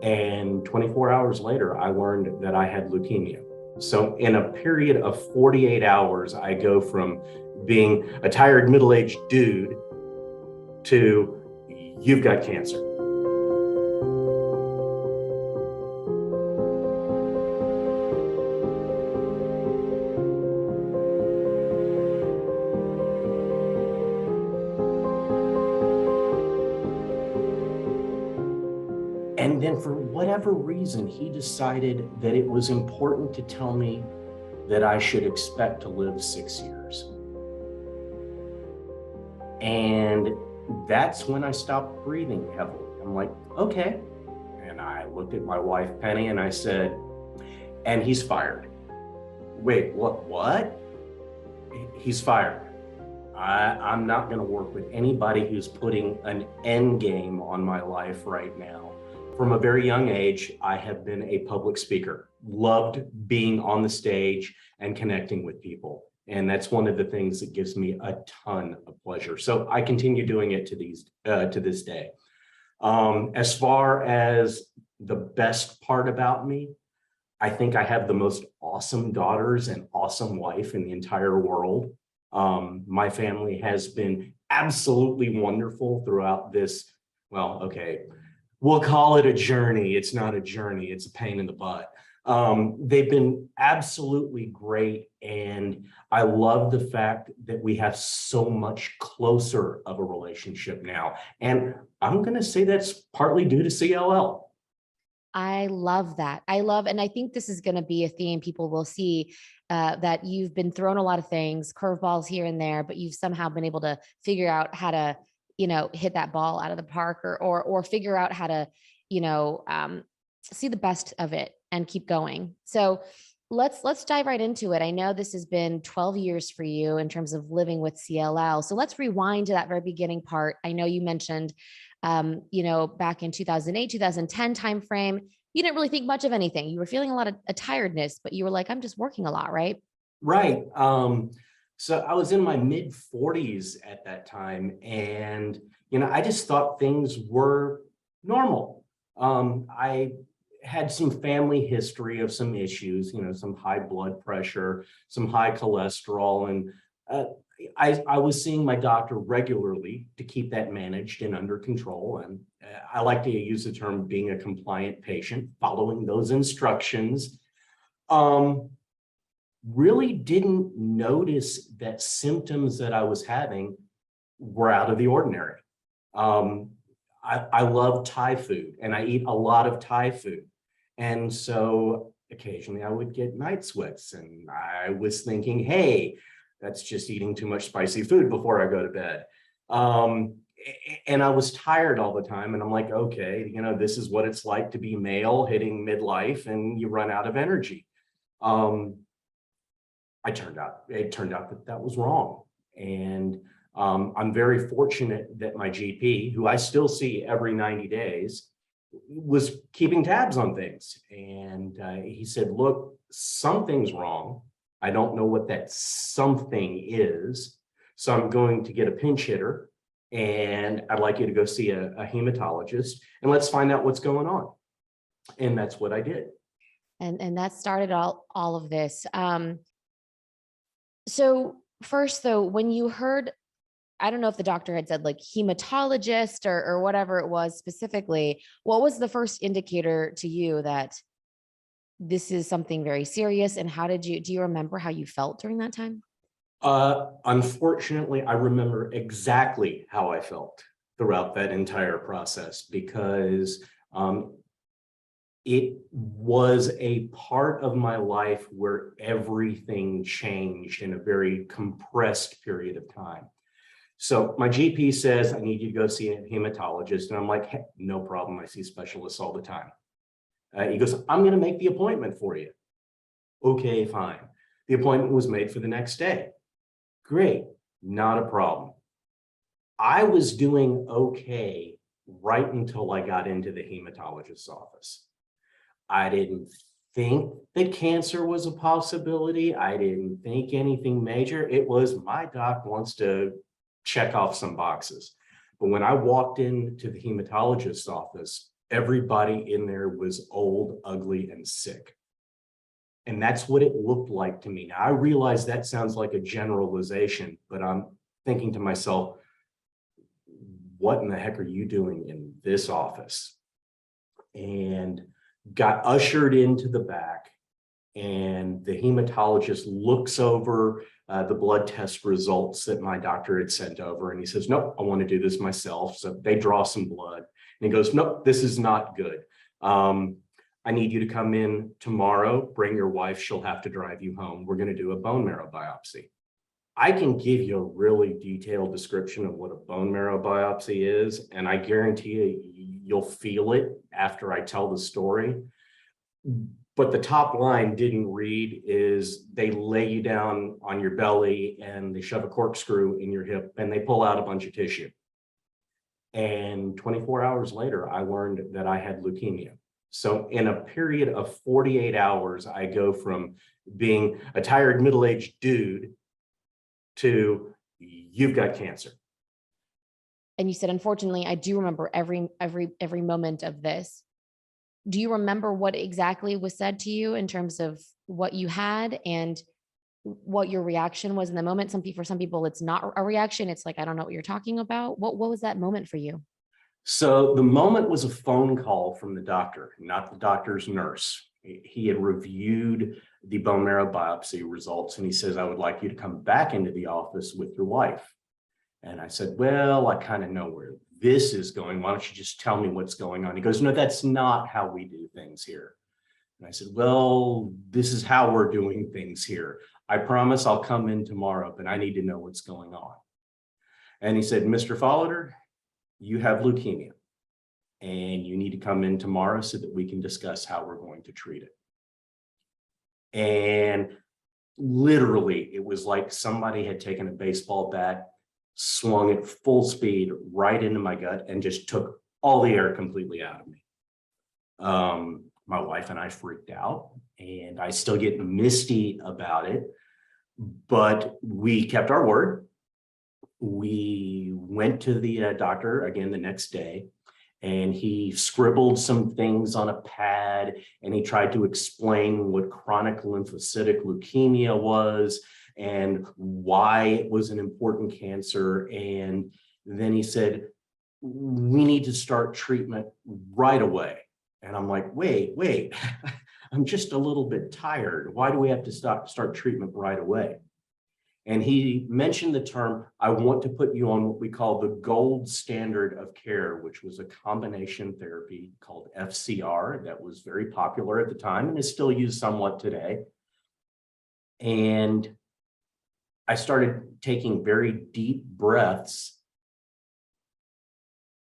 And 24 hours later, I learned that I had leukemia. So in a period of 48 hours, I go from being a tired middle-aged dude to you've got cancer. And then for whatever reason, he decided that it was important to tell me that I should expect to live 6 years. And that's when I stopped breathing heavily. I'm like, okay. And I looked at my wife, Penny, and I said, and he's fired. Wait, what? He's fired. I'm not going to work with anybody who's putting an end game on my life right now. From a very young age, I have been a public speaker, loved being on the stage and connecting with people. And that's one of the things that gives me a ton of pleasure. So I continue doing it to this day. As far as the best part about me, I think I have the most awesome daughters and awesome wife in the entire world. My family has been absolutely wonderful throughout this, well, okay, we'll call it a journey. It's not a journey, it's a pain in the butt. They've been absolutely great. And I love the fact that we have so much closer of a relationship now. And I'm going to say that's partly due to CLL. I love that. And I think this is going to be a theme people will see, that you've been thrown a lot of things, curveballs here and there, but you've somehow been able to figure out how to, hit that ball out of the park or figure out how to, see the best of it and keep going. So let's dive right into it. I know this has been 12 years for you in terms of living with CLL. So let's rewind to that very beginning part. I know you mentioned, back in 2008, 2010 timeframe, you didn't really think much of anything. You were feeling a lot of tiredness, but you were like, I'm just working a lot, right? Right. So I was in my mid 40s at that time, and I just thought things were normal. I had some family history of some issues, some high blood pressure, some high cholesterol, and I was seeing my doctor regularly to keep that managed and under control. And I like to use the term being a compliant patient, following those instructions. Really didn't notice that symptoms that I was having were out of the ordinary. I love Thai food and I eat a lot of Thai food. And so occasionally I would get night sweats, and I was thinking, hey, that's just eating too much spicy food before I go to bed. And I was tired all the time. And I'm like, okay, this is what it's like to be male hitting midlife and you run out of energy. It turned out that was wrong. And I'm very fortunate that my GP, who I still see every 90 days, was keeping tabs on things. And he said, look, something's wrong. I don't know what that something is. So I'm going to get a pinch hitter, and I'd like you to go see a hematologist, and let's find out what's going on. And that's what I did. And that started all of this. So first though, when you heard, I don't know if the doctor had said like hematologist or whatever it was specifically, what was the first indicator to you that this is something very serious? And do you remember how you felt during that time? Unfortunately, I remember exactly how I felt throughout that entire process, because it was a part of my life where everything changed in a very compressed period of time. So my GP says, I need you to go see a hematologist. And I'm like, hey, no problem. I see specialists all the time. He goes, I'm going to make the appointment for you. Okay, fine. The appointment was made for the next day. Great, not a problem. I was doing okay right until I got into the hematologist's office. I didn't think that cancer was a possibility. I didn't think anything major. It was, my doc wants to check off some boxes. But when I walked into the hematologist's office, everybody in there was old, ugly, and sick. And that's what it looked like to me. Now, I realize that sounds like a generalization, but I'm thinking to myself, what in the heck are you doing in this office? And got ushered into the back, and the hematologist looks over the blood test results that my doctor had sent over, and he says, nope, I want to do this myself. So they draw some blood, and he goes, nope, this is not good. I need you to come in tomorrow, bring your wife, she'll have to drive you home. We're going to do a bone marrow biopsy. I can give you a really detailed description of what a bone marrow biopsy is, and I guarantee you, you'll feel it after I tell the story. But the top line didn't read is they lay you down on your belly and they shove a corkscrew in your hip and they pull out a bunch of tissue. And 24 hours later, I learned that I had leukemia. So in a period of 48 hours, I go from being a tired middle-aged dude to you've got cancer. And you said, unfortunately, I do remember every moment of this. Do you remember what exactly was said to you in terms of what you had and what your reaction was in the moment? For some people, it's not a reaction. It's like, I don't know what you're talking about. What was that moment for you? So the moment was a phone call from the doctor, not the doctor's nurse. He had reviewed the bone marrow biopsy results, and he says, I would like you to come back into the office with your wife. And I said, well, I kind of know where this is going. Why don't you just tell me what's going on? He goes, no, that's not how we do things here. And I said, well, this is how we're doing things here. I promise I'll come in tomorrow, but I need to know what's going on. And he said, Mr. Folliter, you have leukemia, and you need to come in tomorrow so that we can discuss how we're going to treat it. And literally, it was like somebody had taken a baseball bat, swung it full speed right into my gut, and just took all the air completely out of me. My wife and I freaked out, and I still get misty about it, but we kept our word. We went to the doctor again the next day, and he scribbled some things on a pad, and he tried to explain what chronic lymphocytic leukemia was and why it was an important cancer. And then he said, we need to start treatment right away. And I'm like, wait, I'm just a little bit tired. Why do we have to start treatment right away? And he mentioned the term, I want to put you on what we call the gold standard of care, which was a combination therapy called FCR that was very popular at the time and is still used somewhat today. And I started taking very deep breaths.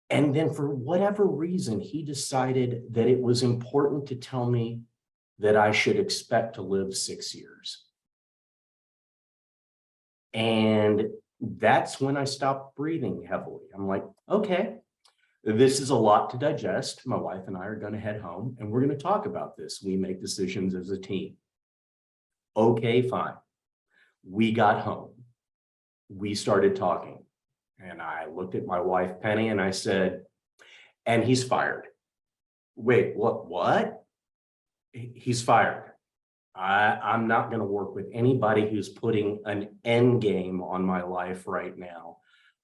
And then for whatever reason, he decided that it was important to tell me that I should expect to live 6 years. And that's when I stopped breathing heavily. I'm like, okay, this is a lot to digest. My wife and I are going to head home and we're going to talk about this. We make decisions as a team. Okay, fine. We got home. We started talking. And I looked at my wife, Penny, and I said, and he's fired. Wait, what? He's fired. I'm not going to work with anybody who's putting an end game on my life right now.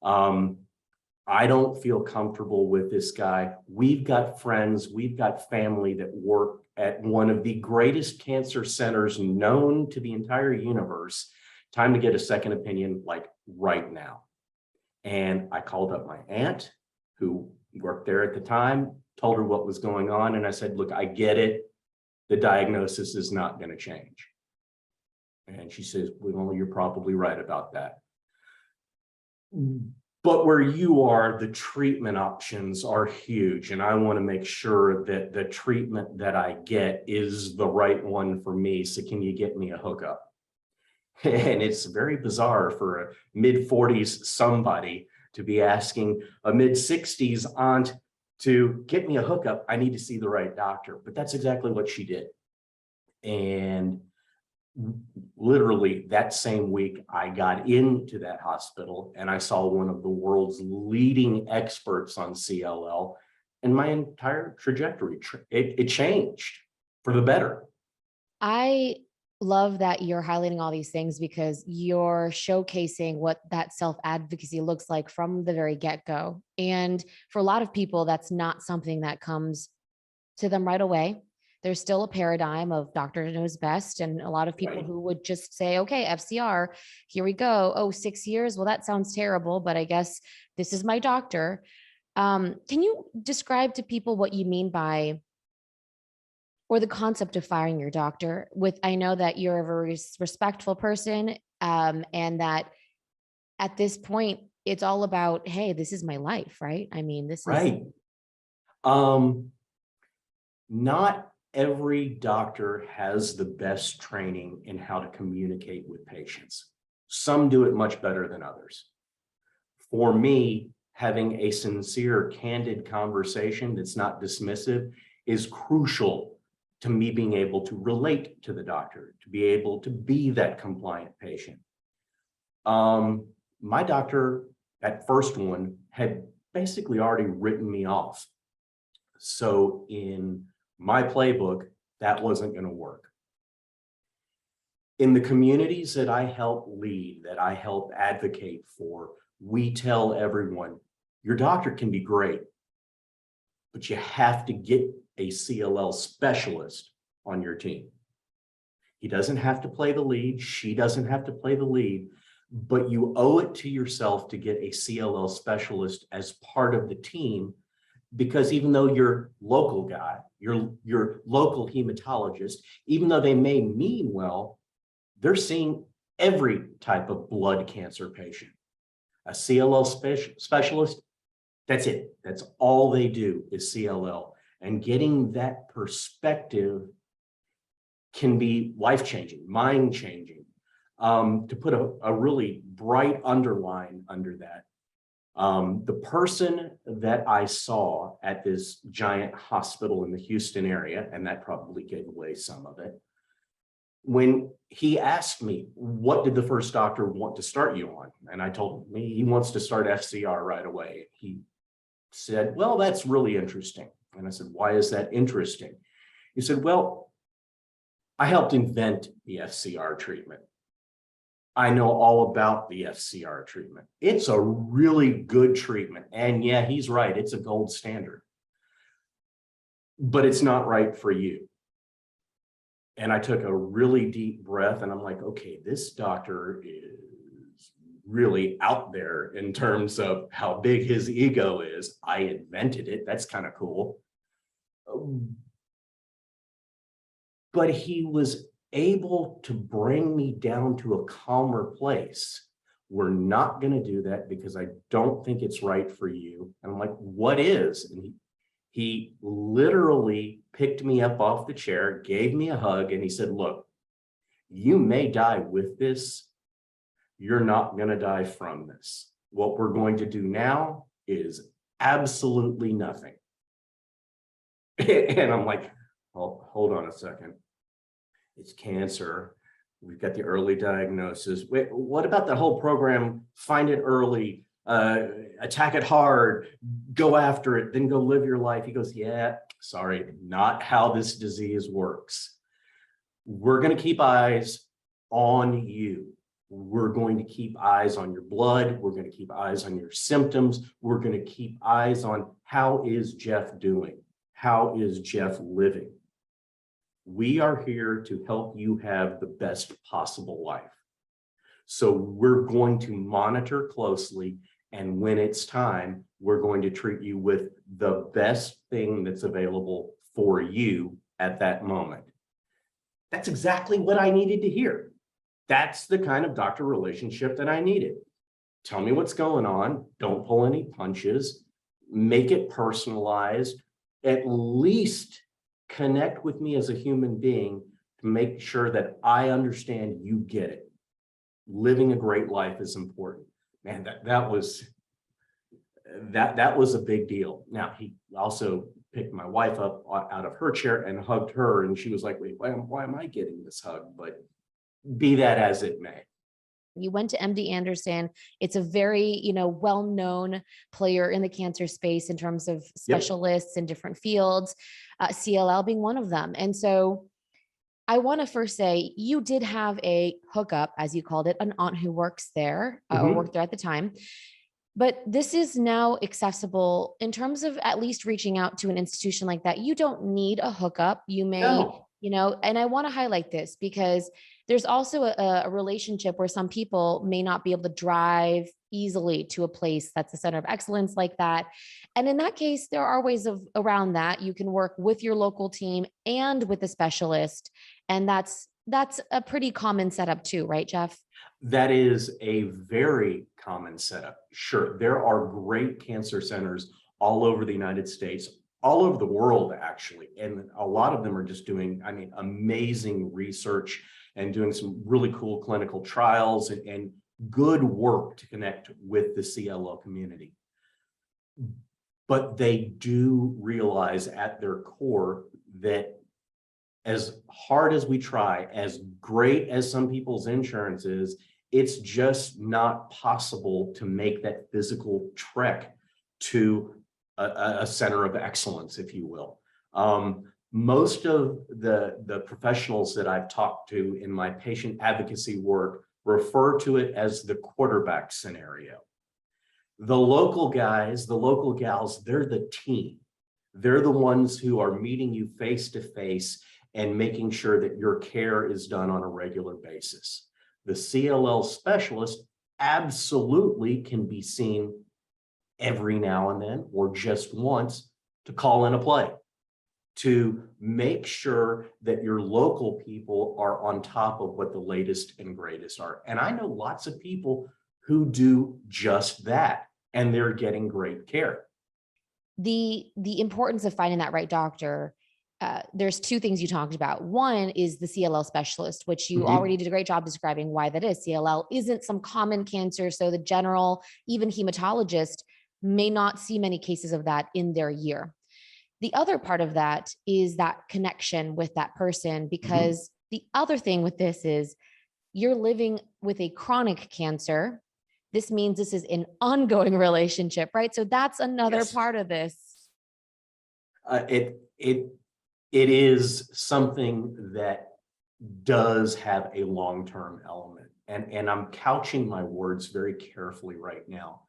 I don't feel comfortable with this guy. We've got friends, we've got family that work at one of the greatest cancer centers known to the entire universe. Time to get a second opinion, like right now. And I called up my aunt, who worked there at the time, told her what was going on. And I said, look, I get it. The diagnosis is not going to change. And she says, well, you're probably right about that. But where you are, the treatment options are huge. And I want to make sure that the treatment that I get is the right one for me. So can you get me a hookup? And it's very bizarre for a mid-40s somebody to be asking a mid-60s aunt to get me a hookup. I need to see the right doctor. But that's exactly what she did. And literally that same week, I got into that hospital and I saw one of the world's leading experts on CLL. and my entire trajectory, it changed for the better. I love that you're highlighting all these things because you're showcasing what that self advocacy looks like from the very get go. And for a lot of people, that's not something that comes to them right away. There's still a paradigm of doctor knows best. And a lot of people Right. who would just say, okay, FCR, here we go. Oh, 6 years. Well, that sounds terrible, but I guess this is my doctor. Can you describe to people what you mean by, or the concept of firing your doctor? With, I know that you're a very respectful person, and that at this point, it's all about, hey, this is my life, right? I mean, this is Right. Um, Not every doctor has the best training in how to communicate with patients. Some do it much better than others. For me, having a sincere, candid conversation that's not dismissive is crucial to me being able to relate to the doctor, to be able to be that compliant patient. My doctor, that first one, had basically already written me off. So in my playbook, that wasn't going to work. In the communities that I help lead, that I help advocate for, we tell everyone, your doctor can be great, but you have to get a CLL specialist on your team. He doesn't have to play the lead. She doesn't have to play the lead, but you owe it to yourself to get a CLL specialist as part of the team, because even though your local guy, your local hematologist, even though they may mean well, they're seeing every type of blood cancer patient. A CLL specialist, that's it. That's all they do is CLL. And getting that perspective can be life-changing, mind-changing. To put a really bright underline under that, the person that I saw at this giant hospital in the Houston area, and that probably gave away some of it, when he asked me, what did the first doctor want to start you on? And I told him he wants to start FCR right away. He said, well, that's really interesting. And I said, why is that interesting? He said, well, I helped invent the FCR treatment. I know all about the FCR treatment. It's a really good treatment. And yeah, he's right. It's a gold standard, but it's not right for you. And I took a really deep breath and I'm like, okay, this doctor is really out there in terms of how big his ego is. I invented it. That's kind of cool. But he was able to bring me down to a calmer place. We're not going to do that because I don't think it's right for you. And I'm like, what is? And he literally picked me up off the chair, gave me a hug, and he said, look, you may die with this. You're not going to die from this. What we're going to do now is absolutely nothing. And I'm like, oh, hold on a second. It's cancer. We've got the early diagnosis. Wait, what about the whole program? Find it early, attack it hard, go after it, then go live your life. He goes, yeah, sorry, not how this disease works. We're going to keep eyes on you. We're going to keep eyes on your blood. We're going to keep eyes on your symptoms. We're going to keep eyes on how is Jeff doing? How is Jeff living? We are here to help you have the best possible life. So we're going to monitor closely. And when it's time, we're going to treat you with the best thing that's available for you at that moment. That's exactly what I needed to hear. That's the kind of doctor relationship that I needed. Tell me what's going on. Don't pull any punches. Make it personalized. At least connect with me as a human being to make sure that I understand you get it. Living a great life is important. Man, that was a big deal. Now, he also picked my wife up out of her chair and hugged her, and she was like, wait, why am I getting this hug? But be that as it may. You went to MD Anderson. It's a very, well-known player in the cancer space in terms of Yep. specialists in different fields, CLL being one of them. And so I want to first say you did have a hookup, as you called it, an aunt who works there or worked Hmm. there at the time. But this is now accessible in terms of at least reaching out to an institution like that. You don't need a hookup. You may, No. and I want to highlight this because there's also a relationship where some people may not be able to drive easily to a place that's a center of excellence like that. And in that case, there are ways of around that. You can work with your local team and with a specialist. And that's a pretty common setup too, right, Jeff? That is a very common setup. Sure, there are great cancer centers all over the United States, all over the world, actually. And a lot of them are just doing, I mean, amazing research and doing some really cool clinical trials and good work to connect with the CLL community. But they do realize at their core that as hard as we try, as great as some people's insurance is, it's just not possible to make that physical trek to a center of excellence, if you will. Most of the professionals that I've talked to in my patient advocacy work refer to it as the quarterback scenario. The local guys, the local gals, they're the team. They're the ones who are meeting you face to face and making sure that your care is done on a regular basis. The CLL specialist absolutely can be seen every now and then or just once to call in a play, to make sure that your local people are on top of what the latest and greatest are. And I know lots of people who do just that, and they're getting great care. The importance of finding that right doctor, there's two things you talked about. One is the CLL specialist, which you already Mhm. did a great job describing why that is. CLL isn't some common cancer, so the general, even hematologist, may not see many cases of that in their year. The other part of that is that connection with that person, Mhm. because the other thing with this is you're living with a chronic cancer. This means this is an ongoing relationship, right? So that's another Yes. part of this. It is something that does have a long-term element. And I'm couching my words very carefully right now,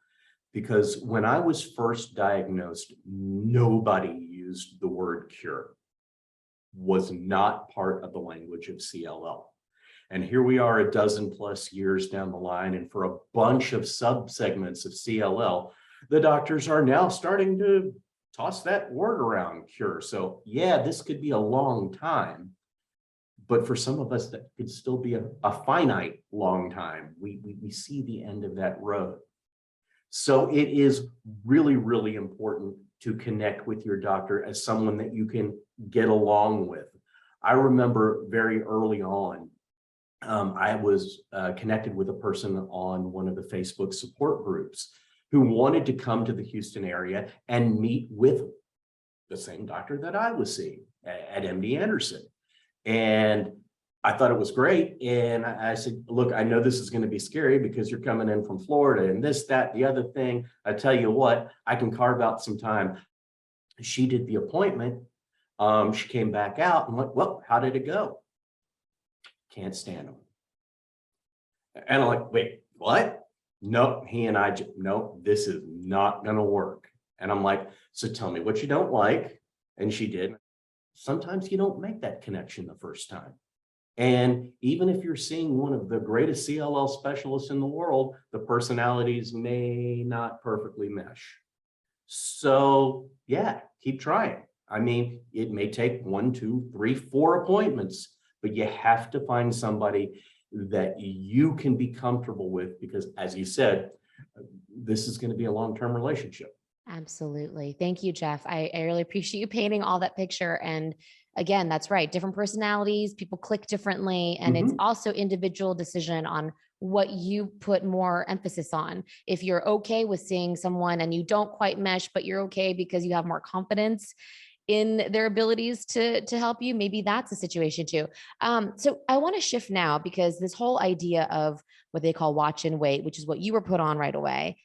because when I was first diagnosed, nobody used the word cure, was not part of the language of CLL. And here we are a dozen plus years down the line, and for a bunch of subsegments of CLL, the doctors are now starting to toss that word around, cure. So yeah, this could be a long time, but for some of us, that could still be a finite long time. We see the end of that road. So it is really, really important to connect with your doctor as someone that you can get along with. I remember very early on, I was connected with a person on one of the Facebook support groups who wanted to come to the Houston area and meet with the same doctor that I was seeing at MD Anderson. And I thought it was great. And I said, look, I know this is going to be scary because you're coming in from Florida and this, that, the other thing. I tell you what, I can carve out some time. She did the appointment. She came back out and went, well, how did it go? Can't stand him. And I'm like, wait, what? Nope. He and I, nope, this is not going to work. And I'm like, so tell me what you don't like. And she did. Sometimes you don't make that connection the first time. And even if you're seeing one of the greatest CLL specialists in the world, the personalities may not perfectly mesh. So yeah, keep trying. I mean, it may take 1, 2, 3, 4 appointments, but you have to find somebody that you can be comfortable with, because as you said, this is going to be a long-term relationship. Absolutely. Thank you, Jeff. I really appreciate you painting all that picture. And again, that's right. Different personalities, people click differently. And it's Mhm. also individual decision on what you put more emphasis on. If you're okay with seeing someone and you don't quite mesh, but you're okay because you have more confidence, in their abilities to help you, maybe that's a situation too. So I want to shift now, because this whole idea of what they call watch and wait, which is what you were put on right away.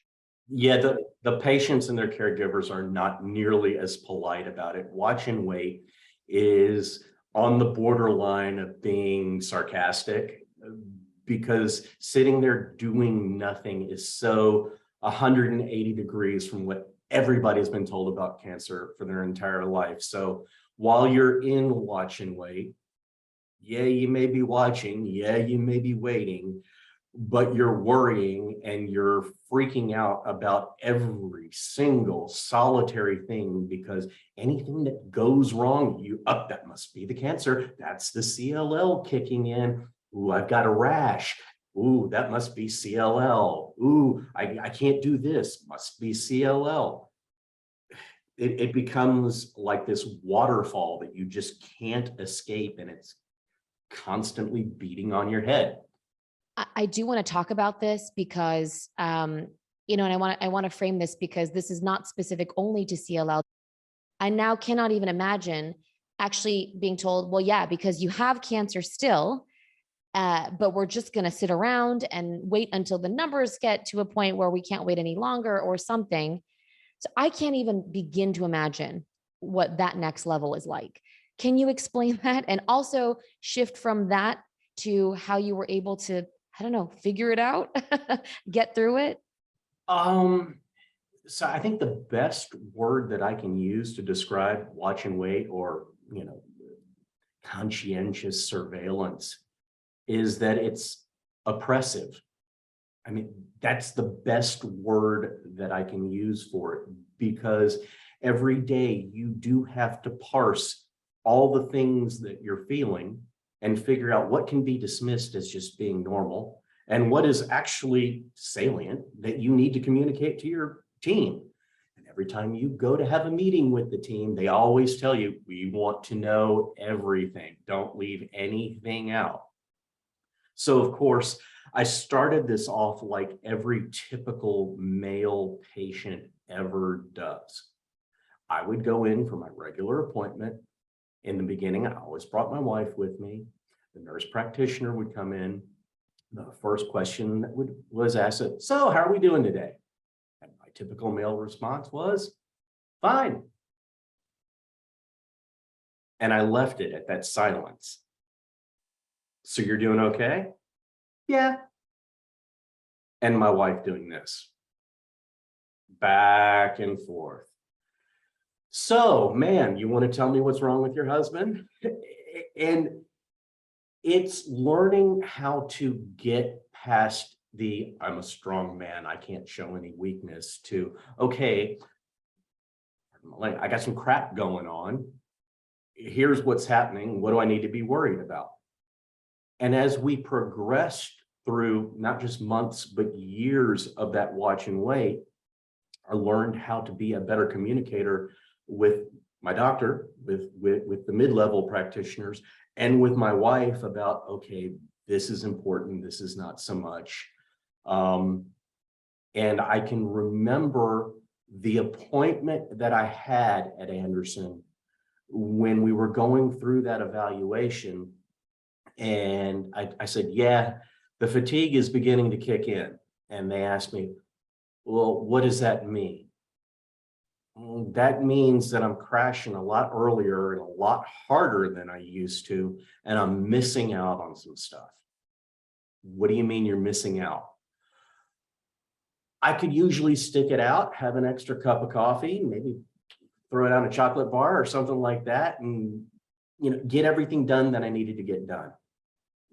Yeah, the patients and their caregivers are not nearly as polite about it. Watch and wait is on the borderline of being sarcastic, because sitting there doing nothing is so 180 degrees from what everybody's been told about cancer for their entire life. So while you're in watch and wait, yeah, you may be watching, yeah, you may be waiting, but you're worrying and you're freaking out about every single solitary thing, because anything that goes wrong, that must be the cancer. That's the CLL kicking in. Ooh, I've got a rash. Ooh, that must be CLL. Ooh, I can't do this. Must be CLL. It becomes like this waterfall that you just can't escape, and it's constantly beating on your head. I do want to talk about this because, and I want to frame this, because this is not specific only to CLL. I now cannot even imagine actually being told, well, yeah, because you have cancer still, but we're just going to sit around and wait until the numbers get to a point where we can't wait any longer or something. So I can't even begin to imagine what that next level is like. Can you explain that? And also shift from that to how you were able to, I don't know, figure it out, get through it? Um, so I think the best word that I can use to describe watch and wait, or, conscientious surveillance, is that it's oppressive. I mean, that's the best word that I can use for it, because every day you do have to parse all the things that you're feeling and figure out what can be dismissed as just being normal and what is actually salient that you need to communicate to your team. And every time you go to have a meeting with the team, they always tell you, we want to know everything. Don't leave anything out. So, of course, I started this off like every typical male patient ever does. I would go in for my regular appointment. In the beginning, I always brought my wife with me. The nurse practitioner would come in. The first question that was asked, so how are we doing today? And my typical male response was, fine. And I left it at that silence. So you're doing okay? Yeah. And my wife doing this, back and forth. So, man, you want to tell me what's wrong with your husband? And it's learning how to get past the I'm a strong man, I can't show any weakness, to, okay, I got some crap going on. Here's what's happening. What do I need to be worried about? And as we progressed through not just months, but years of that watch and wait, I learned how to be a better communicator with my doctor, with the mid-level practitioners, and with my wife about, okay, this is important, this is not so much. And I can remember the appointment that I had at Anderson when we were going through that evaluation. And I said, yeah, the fatigue is beginning to kick in. And they asked me, well, what does that mean? That means that I'm crashing a lot earlier and a lot harder than I used to, and I'm missing out on some stuff. What do you mean you're missing out? I could usually stick it out, have an extra cup of coffee, maybe throw down a chocolate bar or something like that, and get everything done that I needed to get done.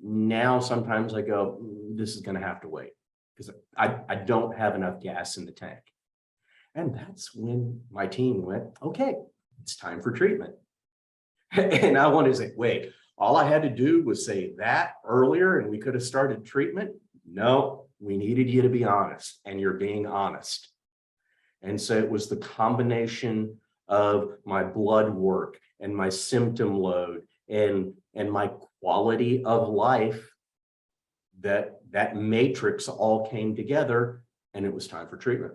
Now, sometimes I go, this is going to have to wait, because I don't have enough gas in the tank. And that's when my team went, okay, it's time for treatment. And I wanted to say, wait, all I had to do was say that earlier and we could have started treatment. No, we needed you to be honest, and you're being honest. And so it was the combination of my blood work and my symptom load and my quality of life, that matrix all came together, and it was time for treatment.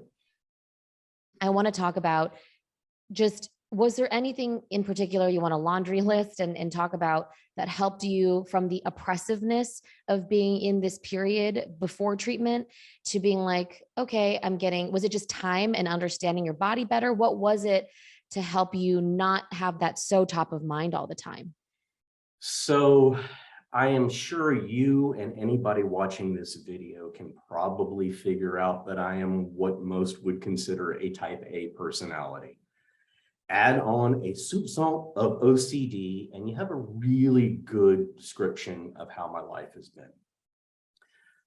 I want to talk about just Was there anything in particular you want to laundry list and talk about that helped you from the oppressiveness of being in this period before treatment to being like, okay, was it just time and understanding your body better? What was it to help you not have that so top of mind all the time? So I am sure you and anybody watching this video can probably figure out that I am what most would consider a type A personality. Add on a soupçon of OCD, and you have a really good description of how my life has been.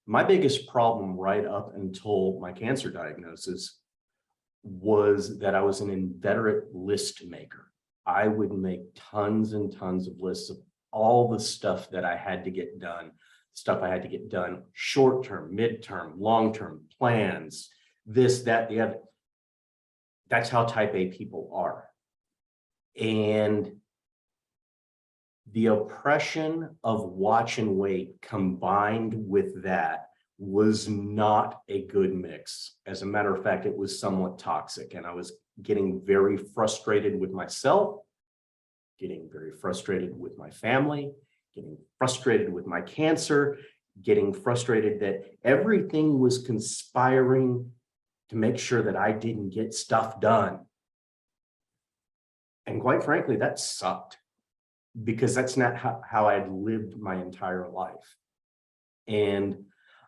My biggest problem right up until my cancer diagnosis was that I was an inveterate list maker. I would make tons and tons of lists of all the stuff that I had to get done, short-term, mid-term, long-term plans, this, that, the other. That's how type A people are. And the oppression of watch and wait combined with that was not a good mix. As a matter of fact, it was somewhat toxic, and I was getting very frustrated with myself, getting very frustrated with my family, getting frustrated with my cancer, getting frustrated that everything was conspiring to make sure that I didn't get stuff done. And quite frankly, that sucked, because that's not how I had lived my entire life. And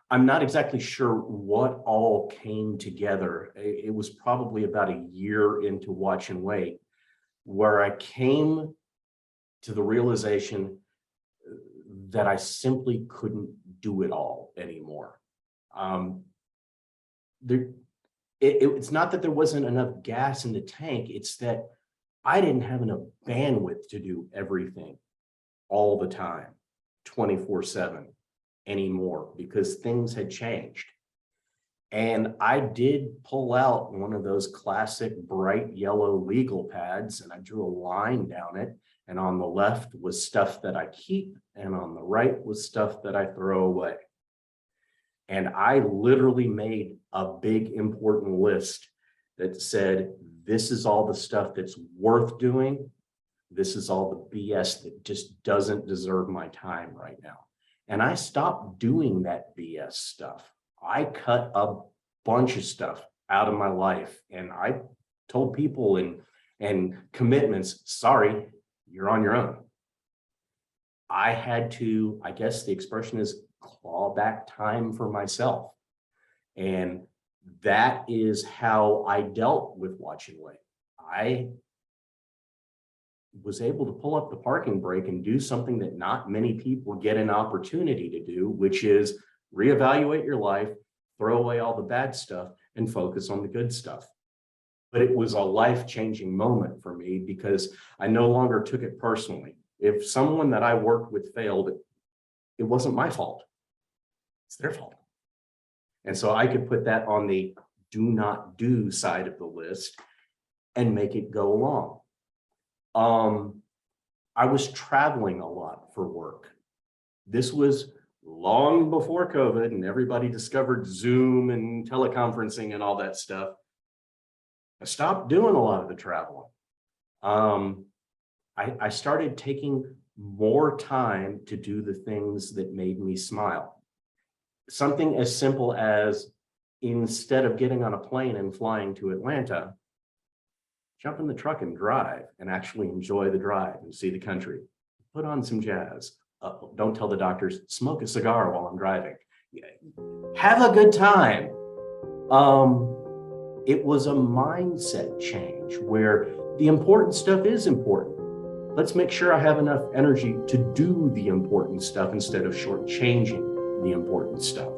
I'm not exactly sure what all came together. It was probably about a year into Watch and Wait where I came to the realization that I simply couldn't do it all anymore. It's not that there wasn't enough gas in the tank, it's that I didn't have enough bandwidth to do everything all the time, 24/7 anymore, because things had changed. And I did pull out one of those classic bright yellow legal pads, and I drew a line down it. And on the left was stuff that I keep, and on the right was stuff that I throw away. And I literally made a big important list that said, this is all the stuff that's worth doing. This is all the BS that just doesn't deserve my time right now. And I stopped doing that BS stuff. I cut a bunch of stuff out of my life, and I told people and commitments, sorry, you're on your own. I had to, I guess the expression is, claw back time for myself. And that is how I dealt with Watch and Wait. I was able to pull up the parking brake and do something that not many people get an opportunity to do, which is reevaluate your life, throw away all the bad stuff, and focus on the good stuff. But it was a life-changing moment for me, because I no longer took it personally. If someone that I worked with failed, it wasn't my fault. It's their fault. And so I could put that on the do not do side of the list and make it go along. I was traveling a lot for work. This was long before COVID and everybody discovered Zoom and teleconferencing and all that stuff. I stopped doing a lot of the traveling. I started taking more time to do the things that made me smile. Something as simple as, instead of getting on a plane and flying to Atlanta, jump in the truck and drive and actually enjoy the drive and see the country. Put on some jazz. Don't tell the doctors, smoke a cigar while I'm driving. Have a good time. It was a mindset change where the important stuff is important. Let's make sure I have enough energy to do the important stuff instead of shortchanging the important stuff.